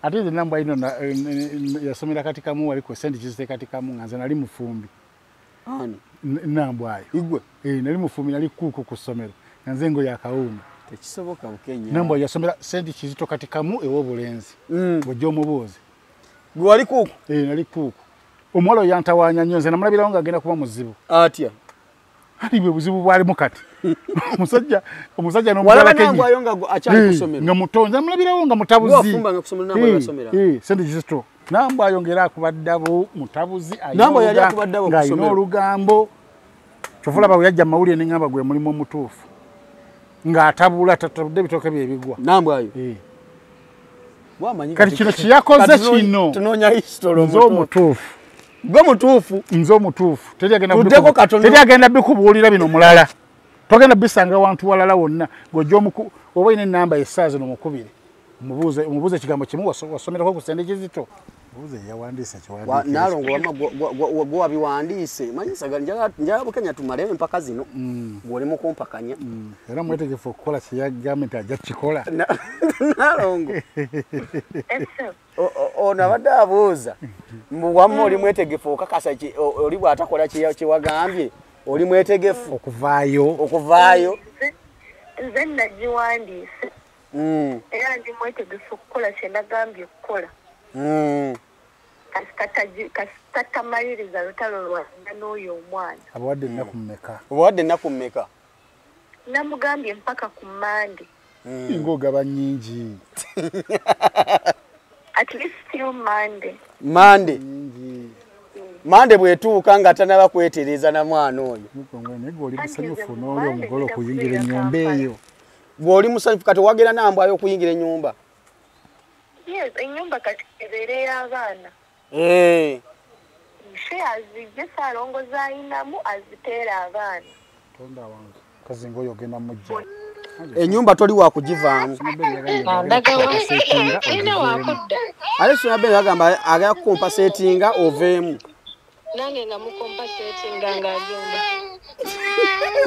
ate nze namba ino yasomera katika mu waliko sendi kizite katika mu nganze nali mufumbi ani namba ayo igwe nali mufumbi nali kuko kusomero nganze ngo yakawuna tekisoboka bukenya namba yasomera sendi kizito katika mu ewo bulenzi bojjo mubuzi gwe wali kuko nali kuko omwalo yantawanya nnyo nze namulabira nga agenda kuba muzibu atya ali bwe buzibu bwali mukati omusajja n'omugala kenyi wala namba akyali kusomera nga mutonza namulabirawo nga mutabuzi wafumba nga kusomera namba yasomera sendi kizito namba ayongera akubaddabo mutabuzi namba yali akubaddabo kusomera olugambo kyofula bawe yajja mawulire n'engamba gwe mulimu omutuufu ng'atabula tatabudde bitoke bye bigwa namba ayo kati kino kiyakoze kino tunoonya history omutuufu gwe mutuufu nze omutuufu teri agenda bikubuulira bino mulala togenda bisanga wantu walala wonna gojjo oba ine namba essaazi nomukubire umubuuze ekigambo kimu wasomerako ku sende kizito buuze yawandiise kiwandiike nalongo gwe wabiwandiise manyisaga njala bukenya tumalewo empaka zino gwoli mu kumpakanya era mwetegefu okukola kye gavumenti ajja kukikola nalongo ono abadde abuuza wamme oli mwetegefu okakasa oli bw'atakola kiwagambye oli mwetegefu okuvaayo nze nagiwandiise era ndi mwetegefu okukola kye nagambye okukola kasitamaliriza lutalo lwange n'oyo omwana abawadde ennaku mmeka namugambye mpaka ku Mande ng'ogaba nnyingi at least till Mande bwetuuka nga tanaba kwetereza na mwana oyo naye oli musanyufu n'oli omugole okuyingira ennyumba eyo bw'oli musanyufu kati wagenda nambwa ayo okuyingira ennyumba yes ennyumba kati ebeera ey'abaana she azijje saalongoza ayinamu aziteera abaana tonda wange kazinga oyo ogenda mujja ennyumba toli wakugivaamu ale sinabbe agamba agala kukompasetinga oveemu nange nga mukompasetinga ng'agenda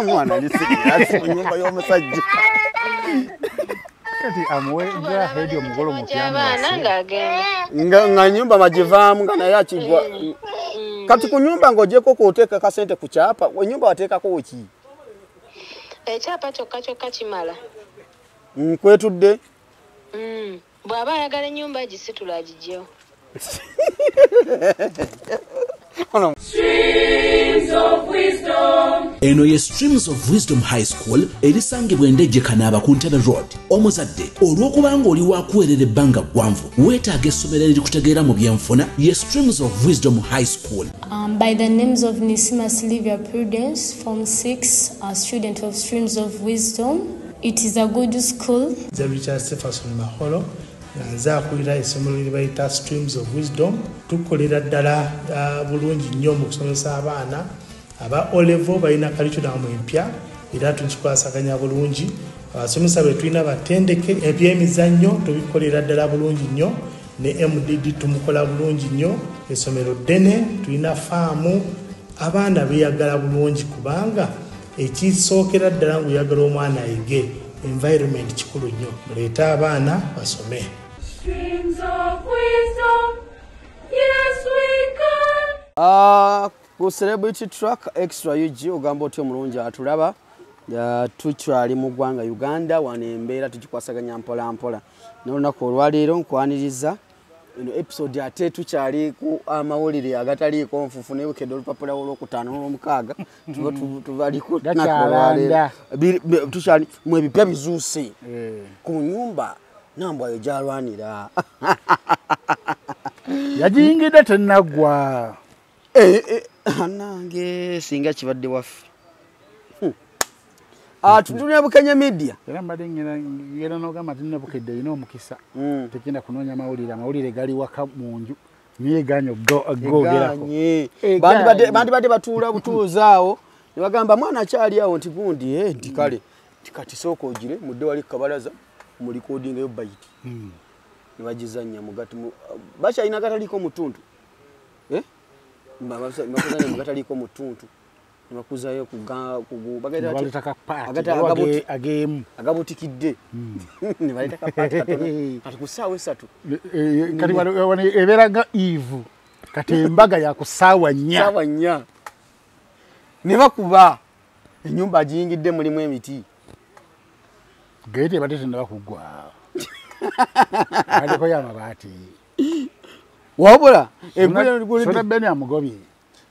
omwana alisigaasi mu nyumba y'omusajja kati amuwega hedi omugolo nga nyumba magivaamu nga naye akigwa kati ku nyumba ng'ogyeko kwoteeka kasente ku kyapa enyumba wateekako ki ekyapa kyokka kimala nkwetudde bw'aba ayagala ennyumba agisitula agigyewo Streams of Wisdom. Eno ye Streams of Wisdom High School erisangibwa Endejje Kanaaba ku Ntebe Road. Omuzadde olw'okubanga oli wakuwerera ebbanga ggwanvu weetaaga essomero erikutegeera mu byenfuna ye Streams of Wisdom High School. By the names of Nisima Sylvia Prudence, Form 6, a student of Streams of Wisdom. It is a good school. Richard Stephenson Maholo. Nze akulira essomero lye bayita Streams of Wisdom. Tukolera ddala bulungi nnyo mu kusomesa abaana aba O-level balina curriculum empya era tukikwasaganya bulungi. Abasomesa be tulina batendeke ebyemizannyo tubikolera ddala bulungi nnyo ne MDD tumukola bulungi nnyo. Essomero ddene tulina faamu abaana beeyagala bulungi kubanga ekisookera ddala ng'oyagala omwana ayige environment kikulu nnyo. Muleete abaana basome. Streams of Wisdom, yes we can. Ku Celebrity Track Extra UG ogamba otyo mulungi atulaba tukyali mu ggwanga Uganda wano embeera tugikwasaganya mpola mpola n'olunaku olwaleero nkwaniriza eno episode ate tukyali ku amawulire agataliiko nfufu nebukedde olupapula olwokutaano n'omukaaga tubaliko tukyali mu ebipya bizuuse ku nyumba nambwayo gyalwanira yagiyingidde tennaggwa nange singa kibadde waffe tutunya Bukenya Media era mbadde ngenda n'ogamba nti Nabukedde alina omukisa tegenda kunoonya amawulire gali waka mu nju niye ganya ogogerako bandibadde batuula butuuzi awo ne bagamba mwana akyali awo nti gundi nti kale tikati sooka ogire mudde wali kabalaza mu recording eyo bayiti ne bagizannya mugati bakyalina gataliiko mutuntu mugataliko mutuntu nebakuzayo bagenda agemu agabutikidde nebaleta kapati kati kusaawa 3 kati eberaga Eve kati embaga ya kusaawa 4 nebakuba enyumba jingidde mulimu emiti gete batete ndabakugwa aliko ya mabati wabula sona bene amugobye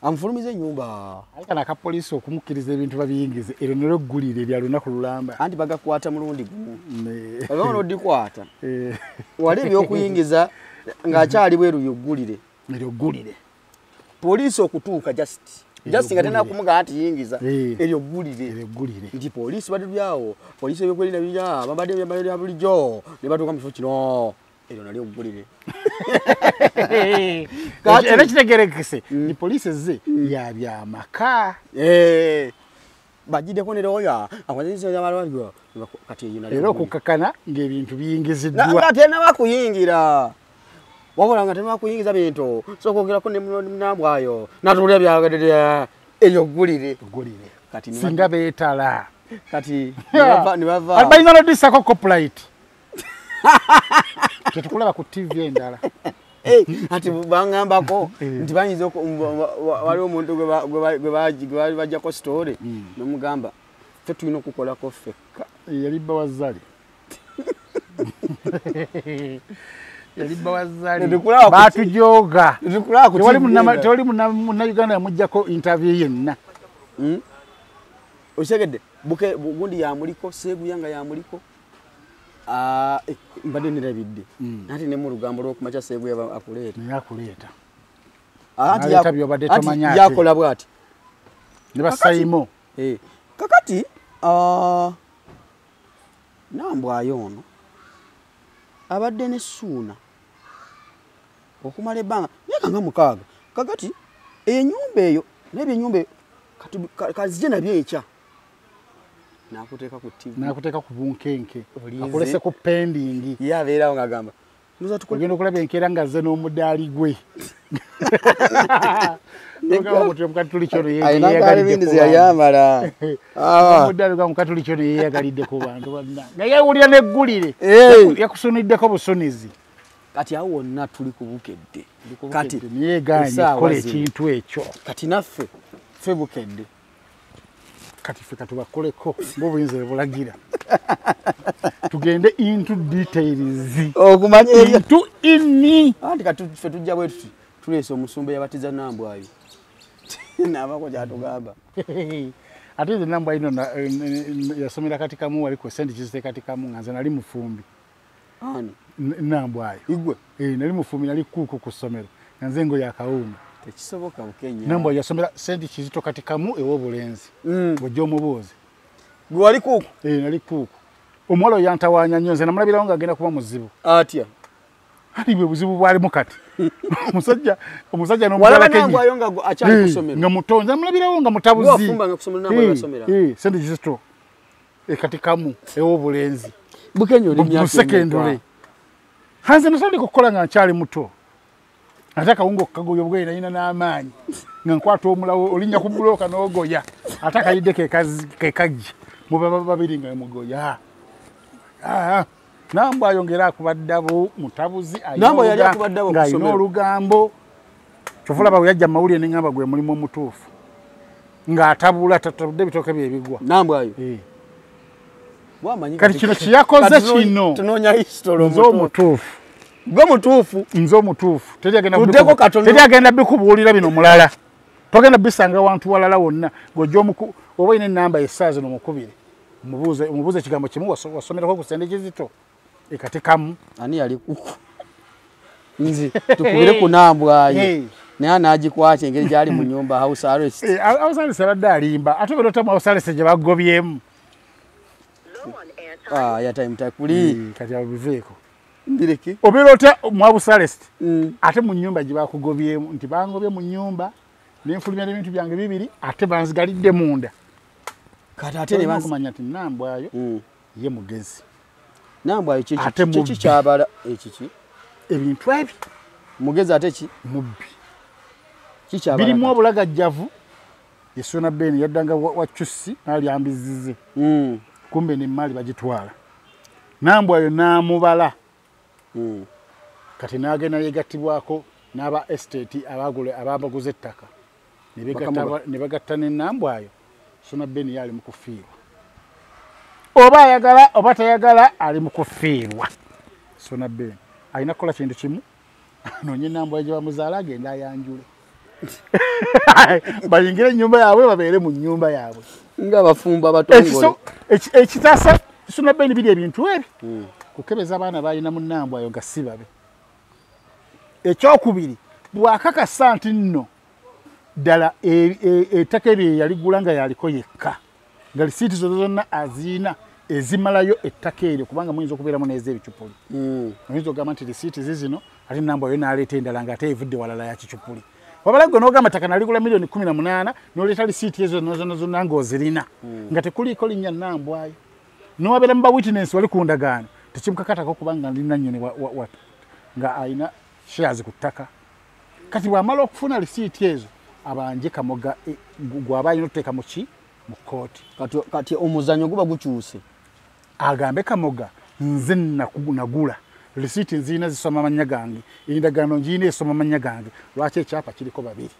amfulumize nyumba kana ka police okumukiriza ebintu babiyingize ero nero gulire lya lunaku lulamba anti bagakwata mulundi gumu bagaona odikwata wali byokuyingiza ngaakyali bweru yogulire nero gulire police okutuuka just ngatena kumuga anti yingiza eryo gulire nti police badubyawo police ebyokwelina bya babadde bya bulijjo ne batuuka mu kifo kino eryo nali ogulire era kitegerekese ni police ze yabya maka bajideko neroya akwanyiza yabalwa kati yina era okukakana ng'ebintu biyingiziddwa ngatena bakuyingira wabula ngatena bakuyingiza bintu so kwogerako ne munambwayo natulya byagadde eryo gulire kati singa betala kati nibava albayina lodisako copyright tetukulaba ku TV endala ati bangambako nti banyiza wali omuntu gwe bajjako story nomugamba ffe tulina okukolako ffekka yali bawazali batujoga tewali munnauganda yamuggyako interview yenna osegedde gundi yamuliko Seeguyanga yamuliko mbadde nirabidde nati ne mu lugambo lw'okumakya Seeguya akuleeta anti yakola bw'ati ne basayimo kakati nambwayo ono abadde ne Ssuuna okumala ebbanga myaka nga 6 kakati enyumba eyo n'ebyenyumba eyo kazije nabyo ekya nakuteeka ku TV nakuteeka ku bunkenke akolese ku pending yabeerawo ng'agamba ogenda okulaba enkeera nga ze n'omudaali gwe omudaali gwa mukatuli kyo neyeyagalidde ku bantu bonna nga yewulira neggulire yakusuniddeko busunizi kati awo wonna tuli kubukedde kati niyegaanye kola ekintu ekyo kati naffe ffe bukedde kati ffe katubakoleko ng'obuyinza bwebulagira tugende into details okumanya into inni anti kati ffe tujja bwe tuleese omusumba yabatiza Nambwayo n'abako gyatugamba ate nze Nambwayo ino yasomera kati kamu waliko St. Kizite kati kamu nga nze nali mufumbi ani Nambwayo igwe nali mufumbi nali kuuku ku ssomero nga nze ngo yakawunga tekisoboka Bukenya Nambwayo yasomera St. Kizito kati kamu ew'obulenzi bw'ojja omubuuzi gwe wali kuuku nali kuuku omuwala oyo yantawaanya nnyo nze namulabirawo ng'agenda kuba muzibu atya ali bwe buzibu bwalimu kati omusajja n'omuwala Nambwayo nga akyali ku ssomero nga mutonzi namulabirawo nga mutabuzi wafumbanga ku ssomero Nambwayo basomera St. Kizito kati kamu ew'obulenzi Bukenya oli myaka secondary hanze nasondika okukola nga nkyali muto ate akawunga okukagoya obugere nalina n'amaanyi nga nkwata omulawo olinnya ku bulooka n'ogoya ate akayidde kekajja mubaba babiri nga mugoya Nambwayo ngera akubaddabo mutabuzi ng'alina olugambo kyofulaba bwe yajja mawulire neŋŋamba gwe mulimu omutuufu ng'atabula tatabudde ebitooke bye bigwa Nambwayo kati kino kiyakoze kino tunoonya history nze omutuufu gwe mutuufu nze omutuufu teri agenda bikubuulira bino mulala togenda bisanga wantu walala wonna gojja oba olina ennamba essaazi nomukubire omubuuze ekigambo kimu wasomerako ku St. Kizito ekatekamu ani yali kuku nzi tukubire ku Nambwayo naye anagikwata engeri gyali mu nyumba house arrest house arrest abadde alimba ate berotamu house arrest gye bagobyemu ya time takuli kati abiveeko mbireki obirota mu house arrest ate mu nyumba gye bakugobyemu nti bangobye mu nyumba n'enfulumya n'ebintu byange bibiri ate banzigalidde munda kati ate ne bakumanya nti Nambwayo ye mugezi Nambwayo kiki kyabala ekiki ebintu ebyo mugezi ate ki mubbi kikyabala birimu obulagajjavu Yesona Ben yaddanga wachusi nali ambizize kumbe ne mali bagitwala nambwa yo namubala kati nagenda yegatibwako n'aba estate abaguze ettaka ne bagatta ne nambwayo Sona Ben yali mukufiirwa oba ayagala oba tayagala ali mukufiirwa Sona Ben alina kukola kintu kimu anonye nambwa gye bamuzaala agenda ayanjule bayingire nyumba yaabwe babeere mu nyumba yaabwe nga bafumba batongole ekitaasa Sona Ben biri ebintu ebi kukebeza abaana balina mu nambwayo nga si babe ekyokubiri bwakakasa nti nno ddala ettaka eryo yaligula nga yaliko yekka nga lisiiti zonna aziina ezimalayo ettaka eryo kubanga muyinza okubeeramu n'ez'ebicupuli oyinza okugamba nti lisiiti zizino ate nambwayo n'aleeta endala ng'ate evudde walala ya kicupuli wabala gwe n'ogamba ttaka naligula miliyoni 18 n'oleeta lisiiti ezo zonna ng'ozirina nga tekuliiko linnya nambwayo n'owabeera mu bawitness wali ku ndagaano tekimukakatako kubanga lina nnyini nga alina shares ku ttaka kati bw'amala okufuna lisiiti ezo abanje kamoga gw'abaayina otuteeka mu ki mu kooti kati omuzanyo guba gukyuse agambe kamoga nze nagula lisiiti nziina zisoma amannya gange endagaano ngiina esoma amannya gange lwaki ekyapa kiriko babiri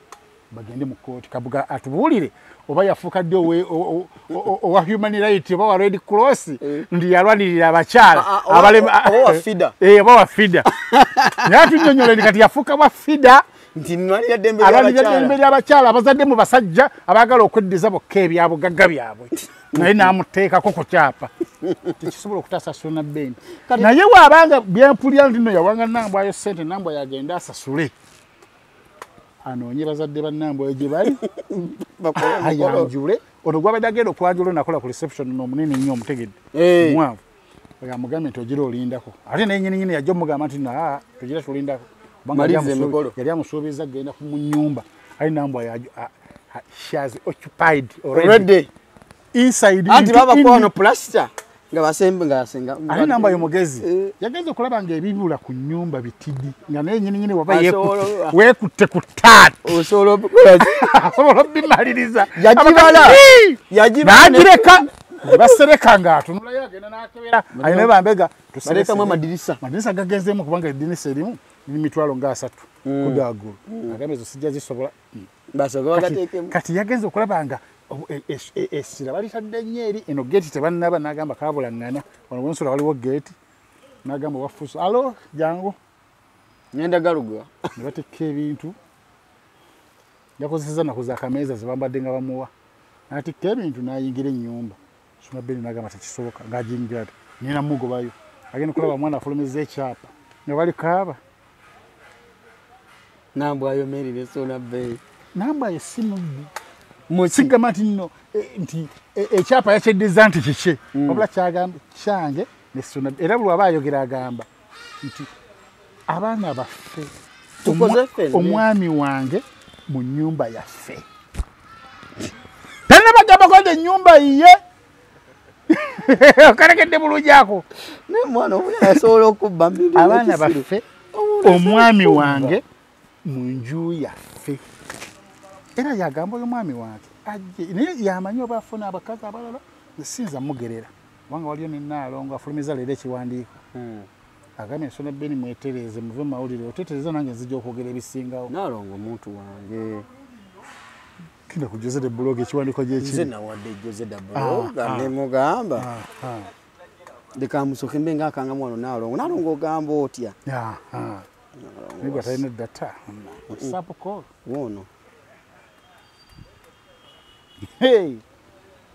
bagende mu kooti kabuga atubuulire oba yafuuka ddi owa human right oba wa red cross ndi yalwanirira abakyala oba wa fida naye atunyonyole kati yafuuka wa fida nti nalya dembe ly'abakyala abazadde mu basajja abaagala okweddiza bokka ebyabugagga byabwe naye n'amuteekako ku kyapa tekisobola okutaasa Sona Ben naye waabanga byempulira nti nno yawanga nambwayo ssente nambwa yagenda asasule anoonye bazadde bannambwayo gye bali ayanjule ono gwabadde agenda okwanjula nakola ku reception n'omunene nnyo omutegedde mwavu yamugambye nti ogira olindako ate naye nyininyini yajja omugamba nti togira tulindako yali amusuubiza agenda mu nnyumba ali nambwa she has occupied already inside anti baba kwano plaster nga basembe nga asenga ali nambwa yo mugezi yagenze okulaba nga ebibula ku nnyumba bitidi nga naye nyininyini waba wekutte ku taati osobola bimaliriza yagireka basereka nga atunulayo agenda n'akebera alina bambega tuserekamu amadirisa gagenzeemu kubanga edinisa erimu n'imitwalo nga 3 kudagulu agambe ezo sijja zisobola kati yagenze okulaba nga essira balitadde nnyo eri eno geeti tebannaba n'agamba kabulaŋŋana wano wensula waliwo geeti n'agamba wafuuso alo jangu ngenda galugwa ne batekka ebintu yakozeseza naku za kameeza zebambadde nga bamuwa n'atikka ebintu n'ayingira ennyumba Sona Ben n'agamba tekisoboka ng'ajingira ati nina mugobayo agenda kulaba mwana afulumizza ekyapa nga bali kaaba nambwayo Mary ne Sona Ben nambwayo si mubbi sigamba nti nno nti ekyapa yakyeddiza nti kiki wabula kyagamba kyange ne Sona era buli waba ayogera agamba nti abaana baffe omwami wange mu nnyumba yaffe tanabagambako nti ennyumba yiye okalegedde bulungi ako nemwana obuya yasobola okubba abaana baffe omwami wange mu nju yaffe era yagamba oyo mwami wange ajje naye yamanyi oba afuna abakazi abalala sinza mugerera kubanga waliyo ne Naalongo afulumiza leero ekiwandiiko agambye Sona Ben mwetereze muve mu mawulire otetereza nange nzija okwogera ebisingawo Naalongo omuntu wange kinda ku Jose de blog ekiwandiiko gyekiri nze nawadde Jose de blog ne mugamba leka musoke mbe ng'akanga mwano Naalongo ogamba otya nigwa talina data WhatsApp call wono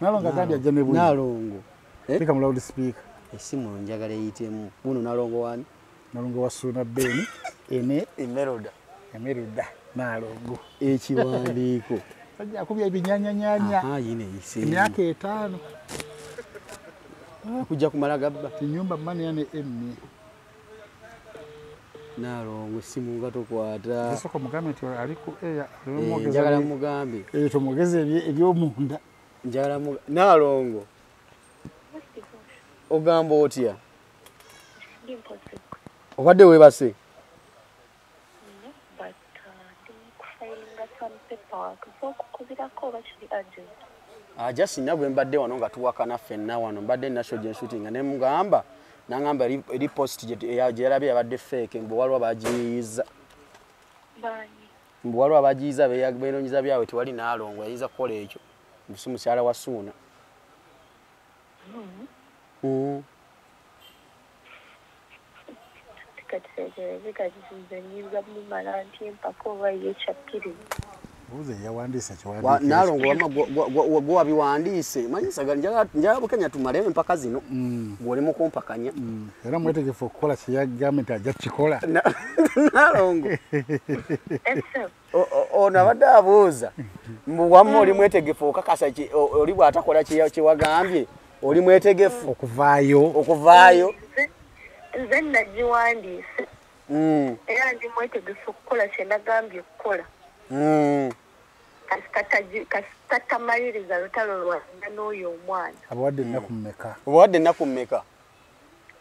Naalongo agambye ajja ne buli Naalongo leka mu loudspeaker esimu njagala eyitemu buno Naalongo wani Naalongo wa Sona Ben emeroda Naalongo ekiwandiiko ajja kubya ebinyanyanyanya yine yise emyaka 5 kujja kumala gabba kinyumba mani yane emmi Naalongo esimu nga tokwata esoko mugambe nti ali ku njagala mugambe tomugeze ebyomunda njagala Naalongo ogamba otya obadde webase but kufiling some papa wakuza okukubirako bakiri agent. Just nabwe mbadde wano nga tuwakana ffenna wano mbadde national gen shooting ne mugamba nangamba eri post gye yarabye yabadde fake mbu waliwo abagiyiza. Bani. Mbu waliwo abagiyiza beeronyiza byawe tewali Naalongo yayinza kukola ekyo. Mbusi mukyala wa Suuna. Naalongo gwe wabiwandiise manyisa njala Bukenya tumalewo empaka zino gw'oli mu kumpakanya. Era mwetegefu okukola kyeyagamba nti ajja kukikola. Naalongo ono abadde abuuza mbu wamma oli mwetegefu okakasa oli bw'atakola kyewagambye oli mwetegefu okuvaayo. Nze nagiwandiise era ndi mwetegefu okukola kye nagambye okukola kasitamaliriza lutalo lwange n'oyo omwana. Abawadde ennaku mmeka?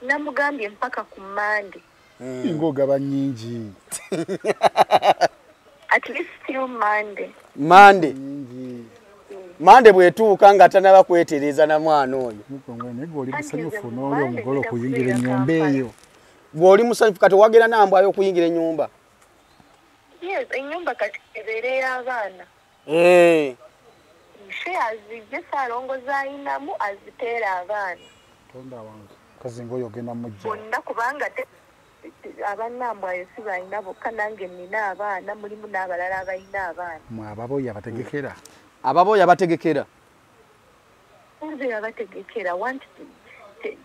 Namugambye mpaka ku Monday. Ng'ogaba nnyingi. At least till Monday. Monday bwetuuka nga tanaba kwetereza na mwana oyo. Oli musanyufu n'oli omugole okuyingira ennyumba eyo. Bw'oli musanyufu kati wagenda nambwayo okuyingira ennyumba? Yes, ennyumba kati ebeera ey'abaana. She azijje Ssaalongo z'ayinamu aziteera abaana. Tonda wange kazinga oyo ogenda mujja. Bonna kubanga abannambwayo si balina bokka nange nnina abaana mulimu n'abalala abalina abaana. Ababoyi abategekera. Ababoyi abategekera. Nze yabategekera wanti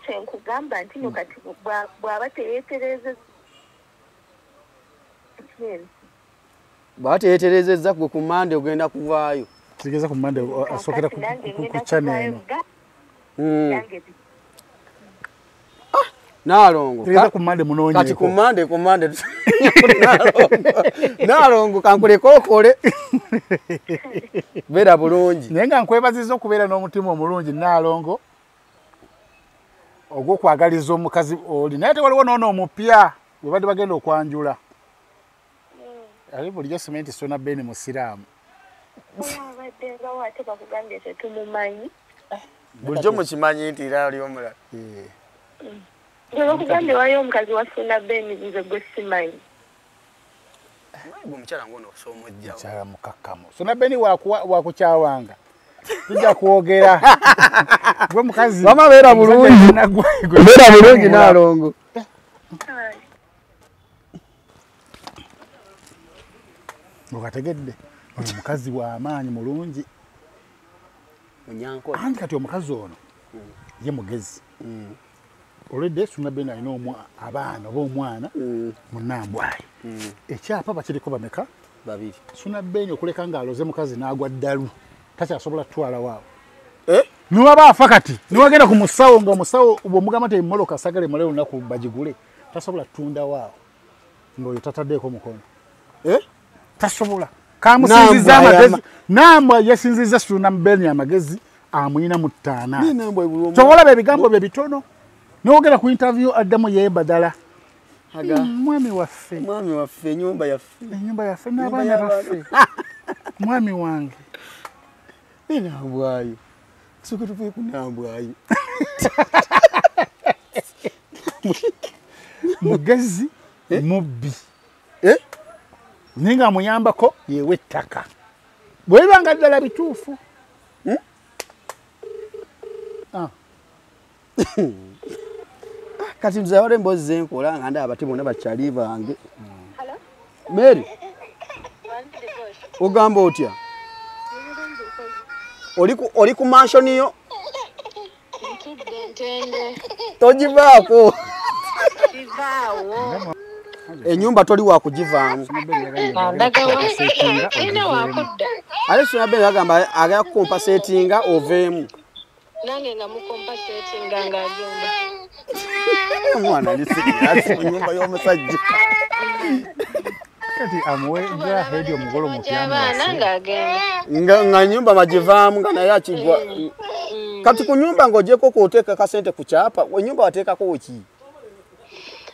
kyenkugamba nti no kati bw'aba teyeeterezeza bwateyeterezezza gwe ku Monday ogenda kuvaayo. Kigeza ku Monday asokera ku channel eno. Naalongo kigeza ku Monday munoonye kati ku Monday Naalongo kankuleko okole beera bulungi naye nga nkwebaziza okubeera n'omutima omulungi Naalongo ogw'okwagaliza omukazi oli naye tewaliwo noono omupya bwe badde bagenda okwanjula. Ali bulijjo simenti Sona Ben musiraamu. Bulijjo mukimanyi nti era oli omulala. Bakugambye waliyo omukazi wa Sona Ben nze gwe simanyi. Omukyala ngono osoomojja. Mukyala mukakkamu. Sona Ben wakukyawanga. Tujja kwogera. Gwe mukazi. Mama beera bulungi. Beera bulungi Naalongo. Okategedde omukazi w'amaanyi mulungi. Munyanko. Anti kati omukazi ono ye mugezi. Olwedde Sona Ben alina abaana oba omwana munnambwayi. Ekyapa bakiriko bameka? Babiri. Sona Ben okuleka ng'aloze mukazi n'agwa ddalu takyasobola tutwala waawo. Niwaba afa kati niwagenda ku musawo nga omusawo bw'omugamba nti emmoloka sagale male olunaku bagigule tasobola tutunda waawo ng'oyo tataddeeko mukono. Tasobola kamusinziza amagezi nambwa yasinziza Sona Ben amagezi amuyina mu ttaana. Tobola ebigambo bye bitono n'ogenda ku interview addamu yeebadala. Mwami waffe ennyumba yaffe n'abaana baffe mwami wange nambwayo soke tuve ku nambwayo mugezi mubbi ninga amuyambako yewe ettaka bwebanga ddala bituufu. Kati nze wale emboozi zenkola nga ndaba bati bonna bakyali bange. Mary ogamba otya? Oli ku mansion yo? Togivaako. Ennyumba toli wa kugivaamu. Ale Sona Ben agamba agala kukompasetinga oveemu. Nange nga mukompasetinga ng'agenda. Omwana alisigira mu nyumba y'omusajja. Kati amuwega hedi omugolo mupyamu nga nyumba magivaamu nga naye akigwa. Kati ku nyumba ng'ogyeko kwoteeka kasente ku kyapa enyumba wateekako ki?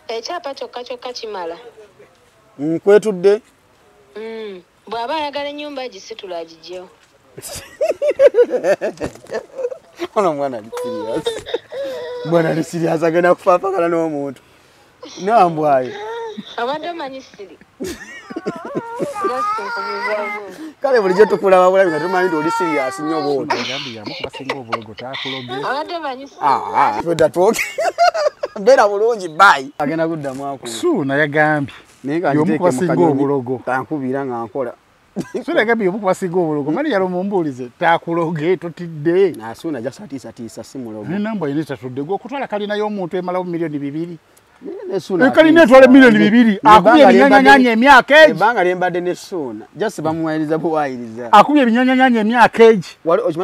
Ekyapa kyokka kimala. Nkwetudde? bw'aba ayagala ennyumba gisitula agijjewo. Ono mwana ali serious. Mwana ali serious agenda kufaafagana n'omuntu. Nambwayo. Abadde omanyi siri. Kale bulijjo tukulaba bulabi nga tumanyi nti oli serious nnyo bw'otyo. Basinga obulogo takuloge. Abadde omanyi siri. Twedda twoke. Mbeera bulungi bye. Agenda kuddamu akulu. Suuna yagambye. Y'omu ku basinga obulogo. Tankubira nga nkola. Suuna yagambye y'omu ku basinga obulogo. Mani yalo mumbuulize takuloge totidde. Suuna jasa tiisa si mulogo. N'enamba yina tatudde gwe okutwala kalina y'omuntu emalawo miliyoni 2. Suuna kalina etwala miliyoni 2. Akubye ebinyanyanyanya emyaka egi. Ebbanga lyembadde ne Suuna. Jasi bamuwayiriza buwayiriza. Akubye ebinyanyanyanya emyaka egi.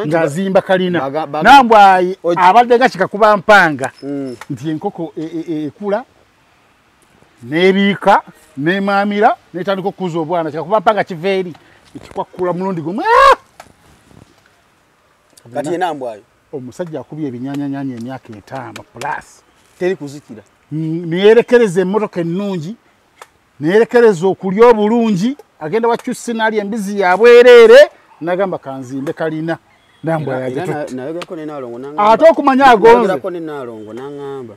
Ng'azimba kalina. Nambwayi abadde gakikakuba mpanga. Nti enkoko ekula n'ebiika n'emaamira n'etandika okukuza obwana kikakuba mpanga kiva eri ekikwakkula mulundi gumu. Kati ye Nambwayo omusajja akubye ebinyanyanyanya emyaka 5 plus. Teri kuzikira. Neyerekereza emmotoka ennungi, neyerekereza okulya obulungi, agenda wakyusi n'ali embizi yabwereere n'agamba kanzimbe kalina. Nambwayo nayogako ne Nalongo n'angamba. Ate okumanya agonze. Nayogako ne Nalongo n'angamba.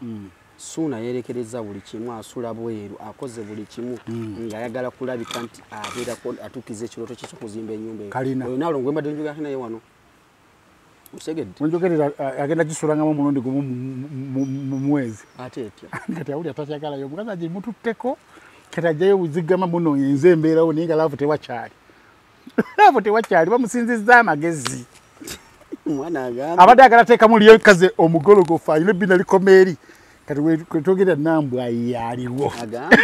Suuna yerekereza buli kimu, asula bweru, akoze buli kimu ng'ayagala kulabika nti abeerako atuukiza ekirooto kye ky'okuzimba ennyumba kalina. Nalongo mbadde njogera naye wano. Usegedde. Munjogerera agenda gisulanga mu mulundi gumu mu mwezi. Ate etya. Kati awuli atakyagala yo mukazi aje mututteko kati ajjayo buzigama muno yenze embeerawo naye nga laavu tewakyali. Laavu tewakyali bamusinzizza amagezi. Mwana agamba. Abadde agala teekamu lyekaze omugologofu ayina ebbina likomeeri. Kati kwetwogera Nambwayo yaliwo. Agambe.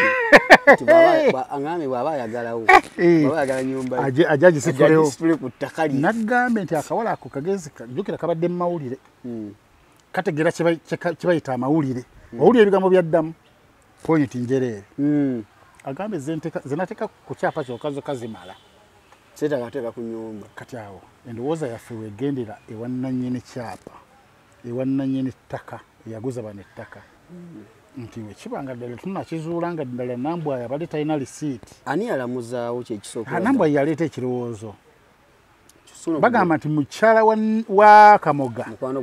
Angambe bw'aba ayagalawo. Bw'aba ayagala nyumba. Ajja gisitulewo. Ku ttaka lye. Nagambe nti akawala ako kagezi jjukira kabadde mu mawulire. Kategeera kye amawulire. Owulira ebigambo byaddamu. Pointi njereere. Agambe zenateeka ku kyapa kyokka zokka zimala. Seetagateeka ku nyumba. Kati awo endowooza yaffe weegendera ewa nannyini kyapa, ewa nannyini ttaka eyaguza bano ettaka. Nti wekibanga ddala tunakizuula nga ddala Nambwayo abadde talina lisiiti. Ani yalamuzaawo kyekisooka? Nambwayo yaleeta ekirowoozo. Bagamba nti mukyala wa Kamoga. Mukwano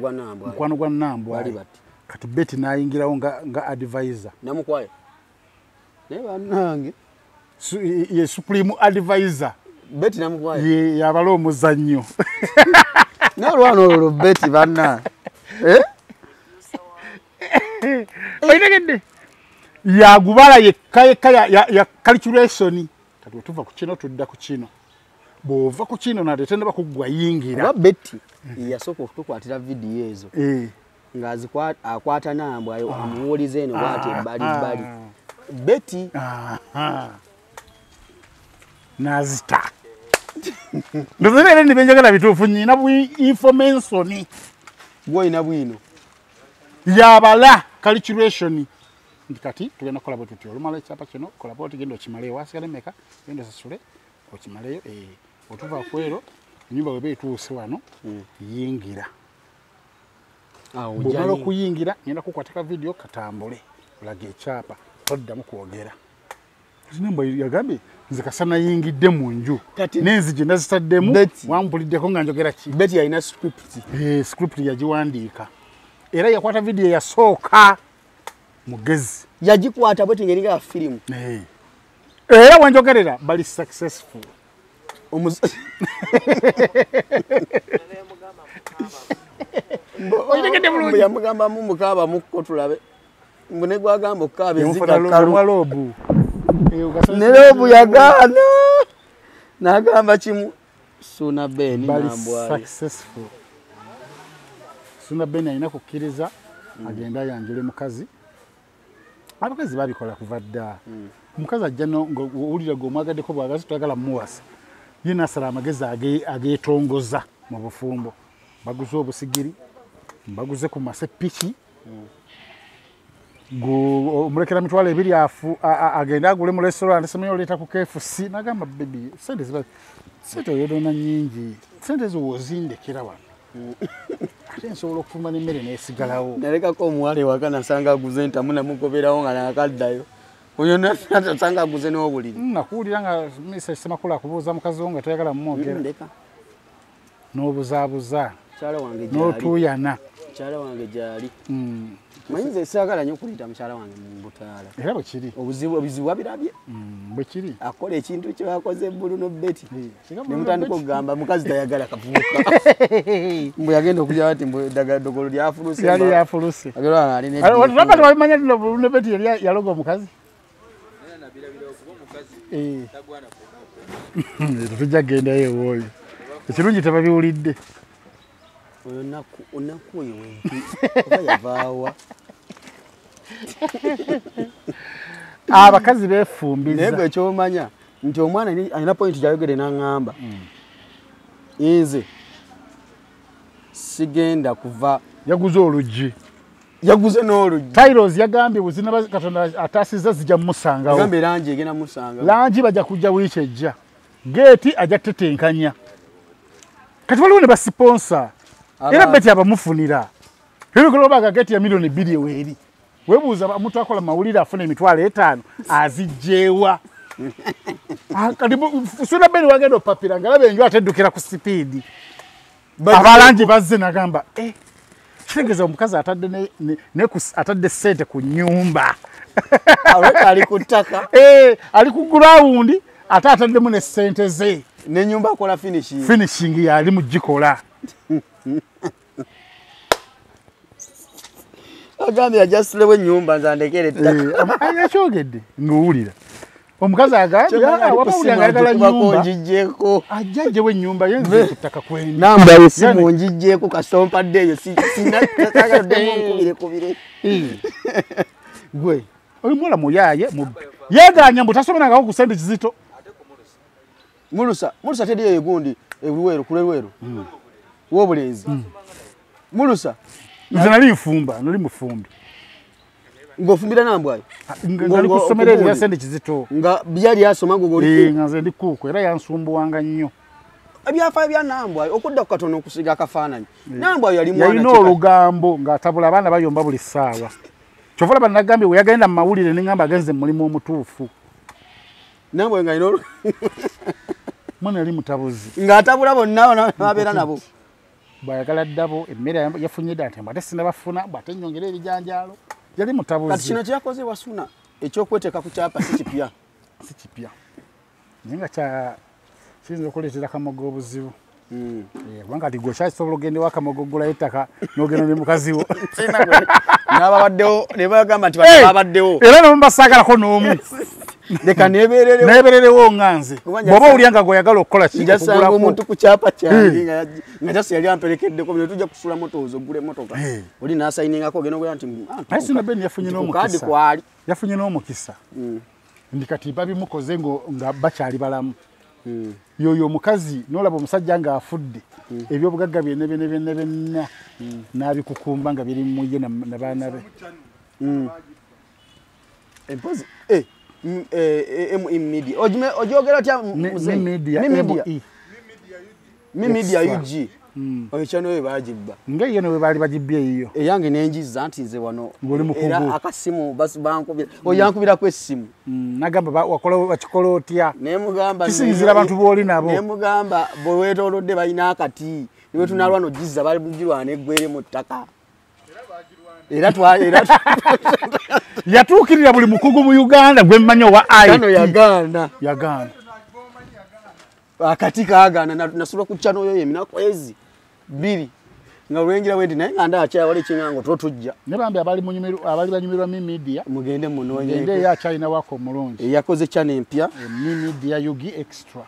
gwa Nambwayo. Kati Betty n'ayingirawo nga advisor. Namukwayo. Naye bannange. Ye supreme advisor. Betty Namukwayo. Ye yabala omuzannyo. N'olwana olwo Betty bannange. Oyitegedde yagubala yekka ya calculation. Kati wetuva ku kino tudda ku kino. Bw'ova ku kino nate tenda bakuggwa yingira. Betty yasooka okutukwatira vidiyo ezo. Ng'akwata Nambwayo amuwuliza eno bw'ati ebbali. Betty n'azita. Ndozera era nibenjagala bituufu nnyina information. Bw'olina bwino. Yabala calculation. Kati tugenda kukola bwe tutyo. Olumala ekyapa kino kola bw'oti genda okimaleyo wasigala emmeka genda sasule okimaleyo. Otuva kwero ennyumba bw'eba etuuse wano yingira. Bw'omala okuyingira ngenda kukwataka vidiyo katambule olaga ekyapa toddamu kwogera. Nambwayo yagambye nze kasana yingidde mu nju n'enzigi nazitaddemu wampuliddeko nga njogera ki. Betty alina script. Script yagiwandiika era yakwata vidiyo yasooka mugezi yagikwata bweti ngeri nga firimu. Era wenjogerera bali successful. Yamugamba mumukaaba mukko tulabe. Mbone gwagamba okukaaba eziga kalu. Ne lobu yagaana. N'agamba kimu. Suuna Ben Nambwayo. Bali successful. Suuna Ben alina kukkiriza agenda ayanjule mukazi. Abakazi babikola kuva dda. Omukazi ajja ng'owulira gw'omwagaddeko bw'agazi twagala muwasa. Ye n'asala amagezi ageetongoza mu bufumbo. Baguze obusigiri, baguze ku masepiki. Omulekera mitwalo 2 agenda agule mu restaurant semeyo oleeta ku KFC n'agamba baby sente oyodona nnyingi. Sente ezo wozindekera wano. Ate nsobola okufumba n'emmere n'esigalawo. Nalekako omuwala ewaka nasanga aguze entamu namugoberawo nga nakaddayo. Oyo natanga aguze n'obuliri. Nakuwulira nga Mr. Semakula akubuuza mukazi wo nga toyagala mumwogera. N'obuzaabuza. Mukyala wange gyali. N'otuuyana. Mukyala wange gyali. Manyi nze saagala nnyo okuyita mukyala wange mu butaala. Era bwe kiri. Obuzibu abirabye. Bwe kiri. Akola ekintu kyakoze Bulu no Betty. Ne mutandika okugamba mukazi tayagala kavubuka. Mbu yagenda okulya ati mbu eddagala ddogolo lyafuluse. Yali yafuluse. Agera ali ne. Laba tewabimanya nti Bulu no Betty yali yaloga omukazi. Tujja gendayo ewooyo. Ekirungi tebabiwulidde. Oyo onaku oyo wempi oba yavaawa. Abakazi beefumbiza. Naye gwe ekyomanya nti omwana alina pointi gyayogere n'aŋŋamba. Nze sigenda kuva. Yaguze oluggi. Yaguze n'oluggi. Tyros yagambye buzina Katonda ataasizza zijja mmusangawo. Yagambye langi egenda musangawo. Langi bajja kujja wiiki ejja. Geeti ajja tetenkanya. Kati waliwo ne basiponsa. Era Betty abamufunira. Ebikolo baga geeti ya milioni 2 eweeri. Webuuza omuntu akola mawulire afuna emitwalo 5 azijjeewa. Kati suna beni wagenda opapira ngalabe enju ateddukira ku sipiidi. Abalangi bazze nagamba kitegeeza omukazi atadde ssente ku nnyumba. Ali ku ttaka. Ali ku gurawundi ate ataddemu ne ssente ze. N'ennyumba akola finishing. Finishing yali mu gikola. Agambye ajasirewo ennyumba nzandekere ettaka. Yakyogedde ng'owulira. Omukazi agambye wabawulira ng'ayagala nnyumba. Njijjeeko. Ajjanjewo ennyumba yenze ku ttaka kwenda. Namba yesimu njijjeeko kasompadde eyo sinatagaddemu nkubire. Gwe oyo muwala muyaaye yeeganya mbu tasomerangako ku sente kizito. Mulusa teri eyo gundi ebiweero ku lweru. W'obulenzi. Mulusa. Nze nali nfumba, nali mufumbi. Ng'ofumbira nambwayo? Ngali ku ssomero eryo lya sente kizito. Nga byali asoma ng'oli. Nga nze ndi kuuku era yansumbuwanga nnyo. Ebyafaayo bya nambwayo okudda ku Katonda okusiga akafaananyi. Nambwayo yali mwana yalina olugambo ng'atabula abaana bayomba buli ssaawa. Kyova laba nagambye bwe yagenda mu mawulire ne ngamba agenze mu mulimu omutuufu. Nambwayo ng'alina mwana yali mutabuzi. Ng'atabula bonna abeera nabo. Bwayagala ddabo emmere yafunye dda ati mbate sinabafuna bwate nnyongera ebijanjaalo. Yali mutabuzi. Kati kino kyakoze wasuna ekyokweteeka ku kyapa si kipya. Si kipya. Naye nga kiyinza okuleetera Kamogo obuzibu. Kubanga ati gwe kyakisobola ogenda ewa Kamogo oggulayo ettaka n'ogenda ne mukazi wo. N'ababaddewo ne bagamba nti babaddewo. Era ne mubasaagalako n'omu. Leka nebererewo. Nebererewo nganze. Bw'oba owulira nga gw'oyagala okukola ki jasanga omuntu ku kyapa kyange nga jasi yali amperekeddeko bino tujja kusula motoozi oggula emmotoka. Oli n'asayiningako ogenda ogera nti Suna Ben yafunye n'omukisa. Yafunye n'omukisa. Ndi kati babimukoze nga bakyali balamu. Yoyo omukazi n'olaba omusajja ng'afudde ebyobugagga byonna n'abikukumba nga biri mu ye na baana be. Empozi media ojogera tya media UG oyo kyano we bajibba ngeyo ne we bali bajibbye eyo eyange nenjiza nti nze wano ngoli mukugu era akasimu basi bankubira oyankubira kwesimu nagamba wakola bakikola otya ne mugamba kisinzira abantu boli nabo ne mugamba bo wetolodde balina akati niwe tunalwano jiza bali bugirwana eggwere mu ttaka era yatuukirira buli mukugu mu Uganda gwe mmanyo wa kano yagana akati kaagana nasula ku chano yoyo eminako ezi 2 nga lwengira wendi naye nga ndaakya wali kingango totujja ne bambi abali banyumirwa media mugende munonye ngende ya China wako mulungi yakoze channel empya media Yugi Extra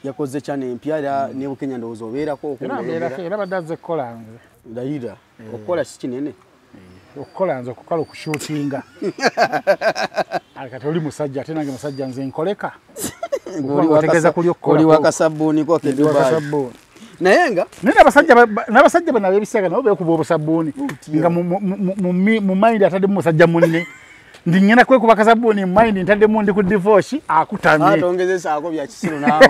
yakoze channel empya ne Bukenya ndozo obeerako era badaze kolanze ndaira okola sikinene okukolanza okukola okushootinga akati oli musajja ate nange musajja nze nkoleka otegeza kuli okukola oli wakasabuni ko ke Dubai naye nga n'abasajja bana bebisaga nabo beekuba obusabuni nga mu mind atadde musajja munne ndi ngena kwekuba kasabuni mu mind ntadde mu ndi ku divorce akutamye atongezesa ako bya kisiro nawe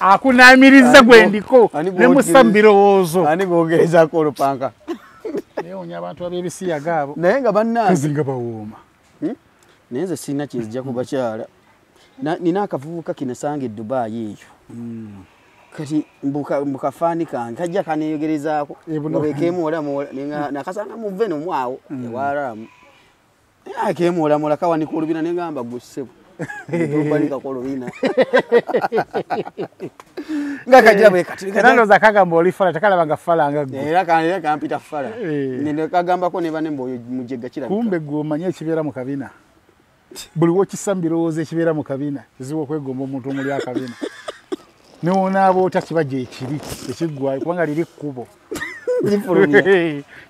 akunamiriza gwendiko ne musambirowoozo ani gogereza ko lupanka leo nya abantu abebisiya gabo naye nga bannazi nga bawooma Neze sina kizija kubakyala. Nina akavubuka kinasange Dubai eyo. Kati mbukafani kange kajja kaneyogerezaako. Bekemu ola nakasanga mu veno mwawo ewaramu. Akemu ola mola kawani kulubina nengamba gussebo. Tubanika kolubina. Ngakajja bwe kati. Kanalo zakagamba olifala takalaba ngafala nga. Era kanele kampita fala. Nene kagamba ko ne bane mboyo mujega kira. Kumbe gomanye ekibeera mu kabina. Buli wokisambirooze ekibeera mu kabina. Kizibu okwegomba omuntu omuli akabina. Neona abo takibaje ekiri ekiggwayo kubanga liri kkubo.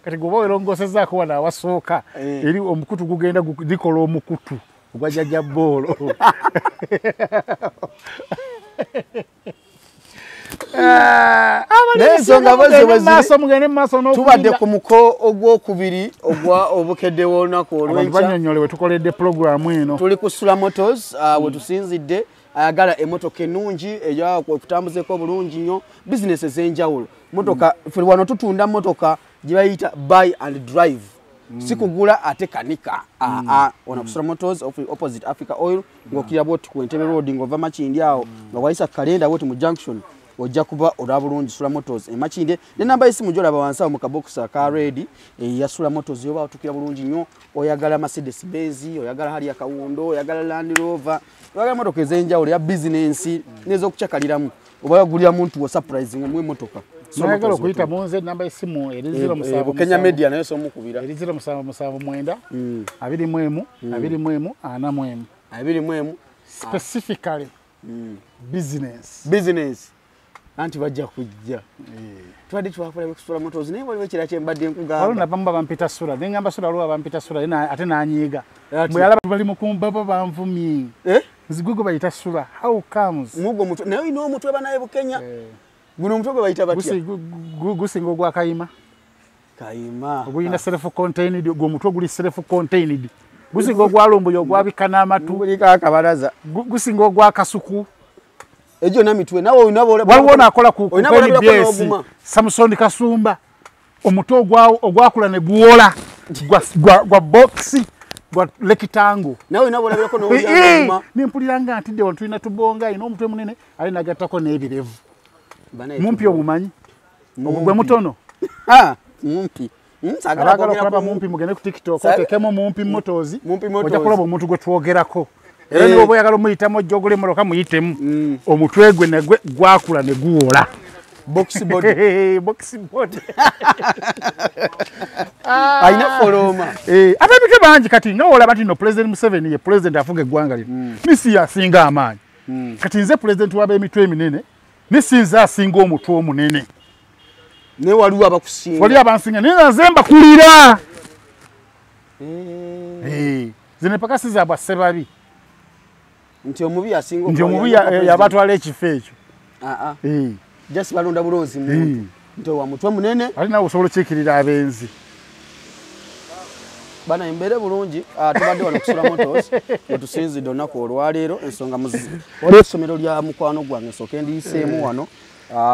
Kati goba erongosezzaako wana awasooka eri omukutu gugenda likola omukutu ogwajjajja boolo. Tubadde ku muko ogwokubiri ogwa obukedde w'olunaku olw'enkya. Banyonyole we tukoledde programu eno. Tuli ku Sula Motors we tusinzidde ayagala emotoka ennungi eya okutambuzeeko obulungi nnyo business ez'enjawulo. Motoka fuli wano tutunda motoka gye bayita buy and drive. Sikugula ate kanika. Ona ku Sula Motors opposite Africa Oil ng'okira bwoti ku Entebbe Road ng'ova Makindi awo nga wayisa kalenda bwoti mu junction ojja kuba olabulungi Sula Motors Makinde ne namba y'essimu gy'olaba wansi awo mu kabox aka red ya Sula Motors yoba otukira bulungi nnyo oyagala Mercedes Benz oyagala Harrier Kawundo oyagala Land Rover oyagala motoka ez'enjawulo ya business n'ez'okucakaliramu oba yagulira muntu wa surprising omwe motoka oyagala okuyita munze namba y'essimu eri 07 Kenya Media nayo somukubira eri 0779 21 21 41 specifically business anti bajja kujja twadi twakola Sula Motors naye waliwo ekira kyembadde nkugamba waliwo nabamba bampita Sula nengamba Sula lwa bampita Sula ate nanyiiga bwe yalaba bali mu kumbaba banvumye nzigugo bayita Sula how comes mugo mutwe naye ino omutwe banaye Bukenya guno omutwe gwe bayita batya gusinga ogwa Kayima oguyina self contained gwo mutwe guli self contained gusinga ogwa Lumbuyo ogwabika n'amatu gulika akabalaza gusinga ogwa Kasuku ejo na mitwe nawo waliwo nakola ku BS Samson Kasumba omuto ogwakula ne guwola gwa box gwa lekitango nawo nabolabirako n'oyanguma nimpuliranga antidde wano tulina tubonga ino omutwe munene ali nagattako n'ebirevu mumpi obumanyi ogwe mutono mumpi sagala okulaba mumpi mugende ku TikTok otekemo mumpi Motors ojja kulaba omuntu gwe twogerako era nibo boyagala omuyitamu ojjogole moloka muyitemu omutwe gwe negwe gwakula ne guwola box body aina foroma ababike bangi kati nga olaba nti no President Museveni ye president afuga eggwanga lino nisi yasinga amaanyi kati nze president w'abemitwe eminene nisinza asinga omutwe omunene ne waliwo abakusinga wali abansinga naye nze mbakulira zine pakasi za bwasebabi nti omubi asinga nti omubi yabatwala ekifo ekyo just balonda bulozi muntu nti wa mutwe munene ali nawe osobola okikirira abenzi bana embere bulungi tubadde wano ku Sula Motors wetusinzidde olunaku olwaleero ensonga waliwo essomero lya mukwano gwange nsooke ndiyiseemu wano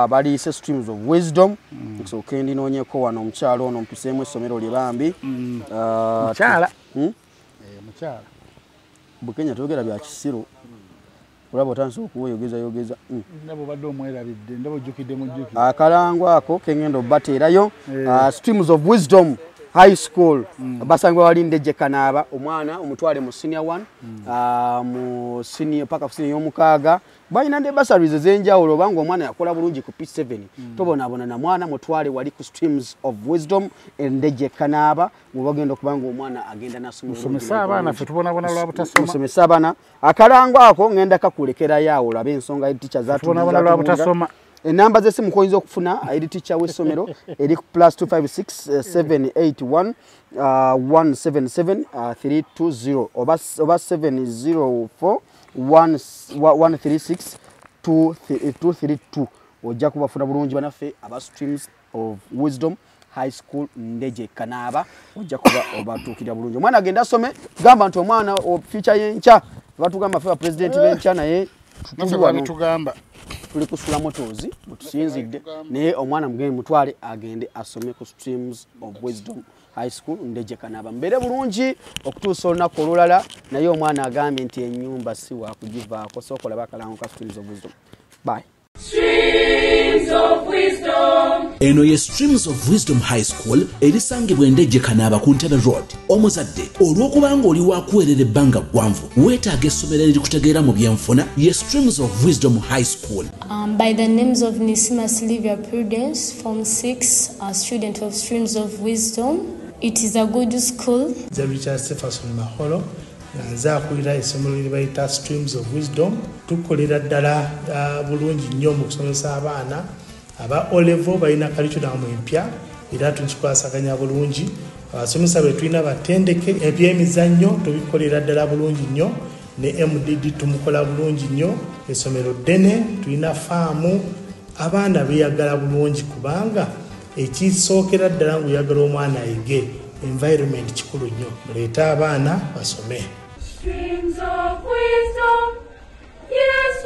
baliise Streams of Wisdom nsooke ndinoonyeko wano omukyalo ono mpiseemu essomero lye bambi mukyala Bukenya toogera bya kisiro olaba otandise okuweyogeza ndabo badde omwerabidde ndabo ojjukidde mujjuki akalango ako kengendo bateerayo Streams of Wisdom High School basangwa walinde Kanaaba omwana omutwale mu senior 1 mu senior paka senior y'omukaaga bayina nde basaries ez'enjawulo banga omwana yakola bulungi ku P7 tobonabona na mwana mutwale wali ku Streams of Wisdom endeje Kanaaba mubagenda kubanga omwana agenda nasomesa abaana fe tubonabona lwa butasoma musomesa abaana akalango ako ngenda kakulekera yawo labe ensonga teachers tubonabona lwa butasoma enamba z'essimu koyinza okufuna eri teacher w'essomero eri +256 781 177 320 oba 704 136 232 ojja kubafuna bulungi banaffe aba Streams of Wisdom High School ndeje Kanaaba ojja kuba obatuukira bulungi omwana agenda asome gamba nti omwana future y'enkya batugamba ffe president b'enkya naye tugamba tuli ku Sula Motors tusinzidde naye omwana mugende mutwale agende asome ku Streams of Wisdom High School Ndeje Kanaba mbere bulungi okutuusa olunaku olulala naye omwana agambye nti ennyumba si wakugivaako sookola bakalango ka Streams of Wisdom. Bye. Streams of Wisdom. Eno ye Streams of Wisdom High School erisangibwa Ndeje Kanaba ku Ntebe Road. Omuzadde olw'okubanga oli wakuwerera ebbanga ggwanvu weetaaga essomero erikutegeera mu byenfuna ye Streams of Wisdom High School. By the names of Nisima Sylvia Prudence, Form 6, a student of Streams of Wisdom. It is a good school. The Richard Stephenson Maholo. Nze akulira essomero lye bayita Streams of Wisdom. Tukolera ddala bulungi nnyo mu kusomesa abaana aba O-level balina curriculum empya era tukikwasaganya bulungi. Abasomesa be tulina batendeke ebyemizannyo tubikolera ddala bulungi nnyo ne MDD tumukola bulungi nnyo. Essomero ddene tulina faamu abaana beeyagala bulungi kubanga ekisookera ddala ng'oyagala omwana ayige environment kikulu nnyo. Muleete abaana basome. Streams of Wisdom. Yes.